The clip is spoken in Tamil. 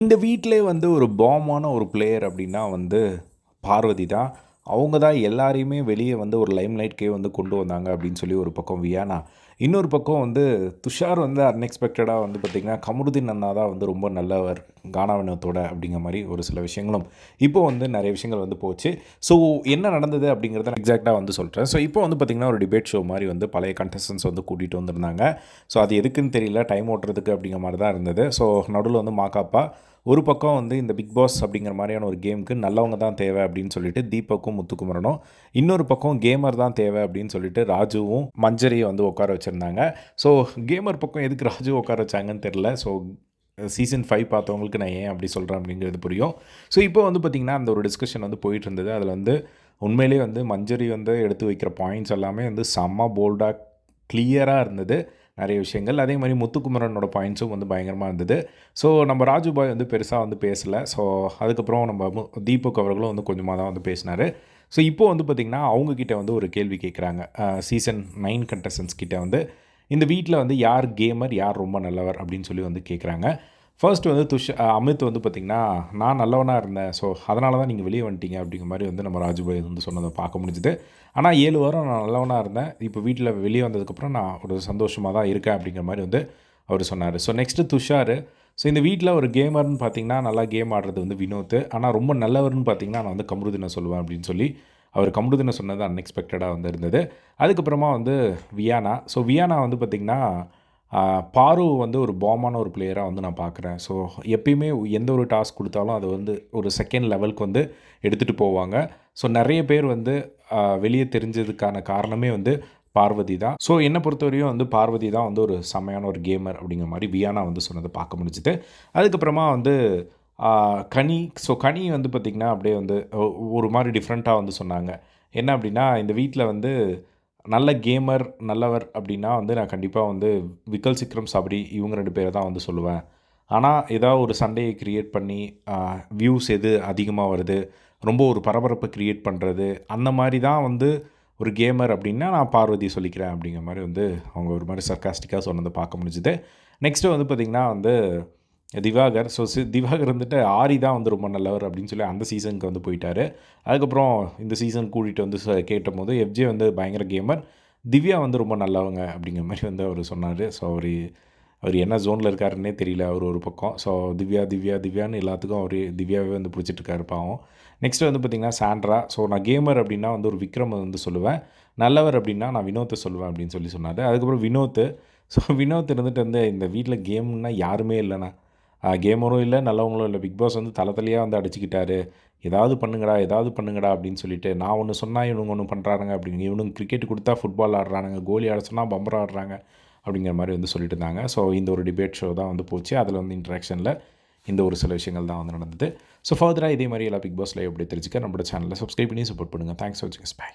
இந்த வீட்டிலே வந்து ஒரு பாமான ஒரு பிளேயர் அப்படின்னா வந்து பார்வதி தான். அவங்க தான் எல்லாரையுமே வெளியே வந்து ஒரு லைம்லைட்கே வந்து கொண்டு வந்தாங்க அப்படின்னு சொல்லி ஒரு பக்கம் வியானா. இன்னொரு பக்கம் வந்து துஷார் வந்து அன்எக்ஸ்பெக்டடாக வந்து பார்த்திங்கன்னா, கமருதீன் அண்ணா தான் வந்து ரொம்ப நல்லவர் கானா வினோத்தோட அப்படிங்கிற மாரி ஒரு சில விஷயங்களும், இப்போ வந்து நிறைய விஷயங்கள் வந்து போச்சு. ஸோ என்ன நடந்தது அப்படிங்கிறத நான் எக்ஸாக்ட்டா வந்து சொல்றேன். ஸோ இப்போ வந்து பார்த்திங்கன்னா, ஒரு டிபேட் ஷோ மாரி வந்து பழைய கண்டஸ்டன்ட்ஸ் வந்து கூட்டிகிட்டு வந்திருந்தாங்க. ஸோ அது எதுக்குன்னு தெரியல, டைம் ஓட்டுறதுக்கு அப்படிங்கிற மாரி தான் இருந்தது. ஸோ நடுவுல வந்து மாகாப்பா ஒரு பக்கம் வந்து இந்த பிக் பாஸ் அப்படிங்கிற மாதிரியான ஒரு கேமுக்கு நல்லவங்க தான் தேவை அப்படின்னு சொல்லிட்டு தீபக்கும் முத்துக்குமரனும், இன்னொரு பக்கம் கேமர் தான் தேவை அப்படின்னு சொல்லிட்டு ராஜுவும் மஞ்சரியை வந்து உட்கார வச்சுருந்தாங்க. ஸோ கேமர் பக்கம் எதுக்கு ராஜு உட்கார வச்சாங்கன்னு தெரில. ஸோ சீசன் 5 பார்த்தவங்களுக்கு நான் ஏன் அப்படி சொல்கிறேன் அப்படிங்கிறது புரியும். ஸோ இப்போ வந்து பார்த்திங்கன்னா, அந்த ஒரு டிஸ்கஷன் வந்து போயிட்டு இருந்தது. அதில் வந்து உண்மையிலேயே வந்து மஞ்சரி வந்து எடுத்து வைக்கிற பாயிண்ட்ஸ் எல்லாமே வந்து செம்ம போல்டாக கிளியராக இருந்தது நிறைய விஷயங்கள். அதே மாதிரி முத்துக்குமரனோட பாயிண்ட்ஸும் வந்து பயங்கரமாக இருந்தது. ஸோ நம்ம ராஜு பாய் வந்து பெருசாக வந்து பேசலை. ஸோ அதுக்கப்புறம் நம்ம தீபக் அவர்களும் வந்து கொஞ்சமாக தான் வந்து பேசினார். ஸோ இப்போ வந்து பார்த்திங்கன்னா, அவங்கக்கிட்ட வந்து ஒரு கேள்வி கேட்குறாங்க. சீசன் 9 கண்டஸ்டன்ஸ் கிட்ட வந்து இந்த வீட்டில் வந்து யார் கேமர், யார் ரொம்ப நல்லவர் அப்படின்னு சொல்லி வந்து கேட்குறாங்க. ஃபர்ஸ்ட் வந்து அமித் வந்து பார்த்திங்கன்னா, நான் நல்லவனாக இருந்தேன். ஸோ அதனால தான் நீங்கள் வெளியே வந்துட்டீங்க அப்படிங்கிற மாதிரி வந்து நம்ம ராஜுபாய் வந்து சொன்னதை பார்க்க முடிஞ்சுது. ஆனால் 7 வாரம் நான் நல்லவனாக இருந்தேன். இப்போ வீட்டில் வெளியே வந்ததுக்கப்புறம் நான் ஒரு சந்தோஷமாக தான் இருக்கேன் அப்படிங்கிற மாதிரி வந்து அவர் சொன்னார். So next Tushar. ஸோ இந்த வீட்டில் ஒரு கேமர்னு பார்த்தீங்கன்னா, நல்லா கேம் ஆடுறது வந்து வினோத். ஆனால் ரொம்ப நல்லவர்னு பார்த்தீங்கன்னா, நான் வந்து கமருதீனை சொல்லுவேன் அப்படின்னு சொல்லி அவர் கமருதீனை சொன்னது அன்எக்ஸ்பெக்டடாக வந்து இருந்தது. அதுக்கப்புறமா வந்து வியானா. ஸோ வியானா வந்து பார்த்திங்கன்னா, பாரு வந்து ஒரு பாமான ஒரு பிளேயராக வந்து நான் பார்க்குறேன். ஸோ எப்பயுமே எந்த ஒரு டாஸ்க் கொடுத்தாலும் அது வந்து ஒரு செகண்ட் லெவலுக்கு வந்து எடுத்துகிட்டு போவாங்க. ஸோ நிறைய பேர் வந்து வெளியே தெரிஞ்சதுக்கான காரணமே வந்து பார்வதி தான். ஸோ என்னை பொறுத்தவரையும் வந்து பார்வதி தான் வந்து ஒரு செம்மையான ஒரு கேமர் அப்படிங்கிற மாதிரி வியானா வந்து சொன்னதை பார்க்க முடிஞ்சுது. அதுக்கப்புறமா வந்து கனி. ஸோ கனி வந்து பார்த்திங்கன்னா, அப்படியே வந்து ஒரு மாதிரி டிஃப்ரெண்ட்டாக வந்து சொன்னாங்க. என்ன அப்படின்னா, இந்த வீட்டில் வந்து நல்ல கேமர், நல்லவர் அப்படின்னா வந்து நான் கண்டிப்பாக வந்து விக்கல், சிக்ரம், சபரி இவங்க 2 பேரை தான் வந்து சொல்லுவேன். ஆனால் ஏதாவது ஒரு சண்டையை கிரியேட் பண்ணி வியூஸ் எது அதிகமாக வருது, ரொம்ப ஒரு பரபரப்பை கிரியேட் பண்ணுறது, அந்த மாதிரி தான் வந்து ஒரு கேமர் அப்படின்னா நான் பார்வதி சொல்லிக்கிறேன் அப்படிங்கிற மாதிரி வந்து அவங்க ஒரு மாதிரி சர்க்காஸ்டிக்காக சொன்னதை பார்க்க முடிஞ்சுது. நெக்ஸ்ட்டு வந்து பார்த்திங்கன்னா வந்து திவாகர். ஸோ திவாகர் வந்துட்டு ஆரி தான் வந்து ரொம்ப நல்லவர் அப்படின்னு சொல்லி அந்த சீசனுக்கு வந்து போயிட்டார். அதுக்கப்புறம் இந்த சீசன் கூட்டிகிட்டு வந்து கேட்டபோது எஃப்ஜே வந்து பயங்கர கேமர், திவ்யா வந்து ரொம்ப நல்லவங்க அப்படிங்கிற மாதிரி வந்து அவர் சொன்னார். ஸோ அவர் என்ன ஜோனில் இருக்காருன்னே தெரியல அவர் ஒரு பக்கம். ஸோ திவ்யா திவ்யா திவ்யான்னு எல்லாத்துக்கும் அவர் திவ்யாவே வந்து பிடிச்சிட்ருக்காரு பாவம். நெக்ஸ்ட்டு வந்து பார்த்திங்கன்னா சாண்ட்ரா. ஸோ நான் கேமர் அப்படின்னா வந்து ஒரு விக்ரம் வந்து சொல்லுவேன், நல்லவர் அப்படின்னா நான் வினோத்தை சொல்லுவேன் அப்படின்னு சொல்லி சொன்னார். அதுக்கப்புறம் வினோத். ஸோ வினோத் இருந்துட்டு வந்து இந்த வீட்டில் கேம்னா யாருமே இல்லைண்ணா, கேமரும் இல்லை, நல்லவங்களும் இல்லை. பிக் பாஸ் வந்து தலையாக வந்து அடிச்சுக்கிட்டாரு. ஏதாவது பண்ணுங்கடா, ஏதாவது பண்ணுங்கடா அப்படின்னு சொல்லிட்டு, நான் ஒன்று சொன்னால் இவனுங்க ஒன்று பண்ணுறானுங்க அப்படின்னு. இவனுங்க கிரிக்கெட் கொடுத்தா ஃபுட்பால் ஆடுறானுங்க, கோலி ஆட சொன்னால் பம்பரம் ஆடுறாங்க அப்படிங்கிற மாதிரி வந்து சொல்லிட்டு இருந்தாங்க. ஸோ இந்த ஒரு டிபேட் ஷோ தான் வந்து போச்சு. அதில் வந்து இன்ட்ராக்ஷனில் இந்த ஒரு சில விஷயங்கள் தான் வந்து நடந்தது. ஸோ ஃபர்தராக இதே மாதிரி எல்லா பிக் பாஸ் லைவ் எப்படி தெரிஞ்சுக்க நம்மளோட சேனலை சப்ஸ்கிரைப் பண்ணி சப்போர்ட் பண்ணுங்கள். தேங்க்ஸ் ஃபார் வாட்சிங். பை.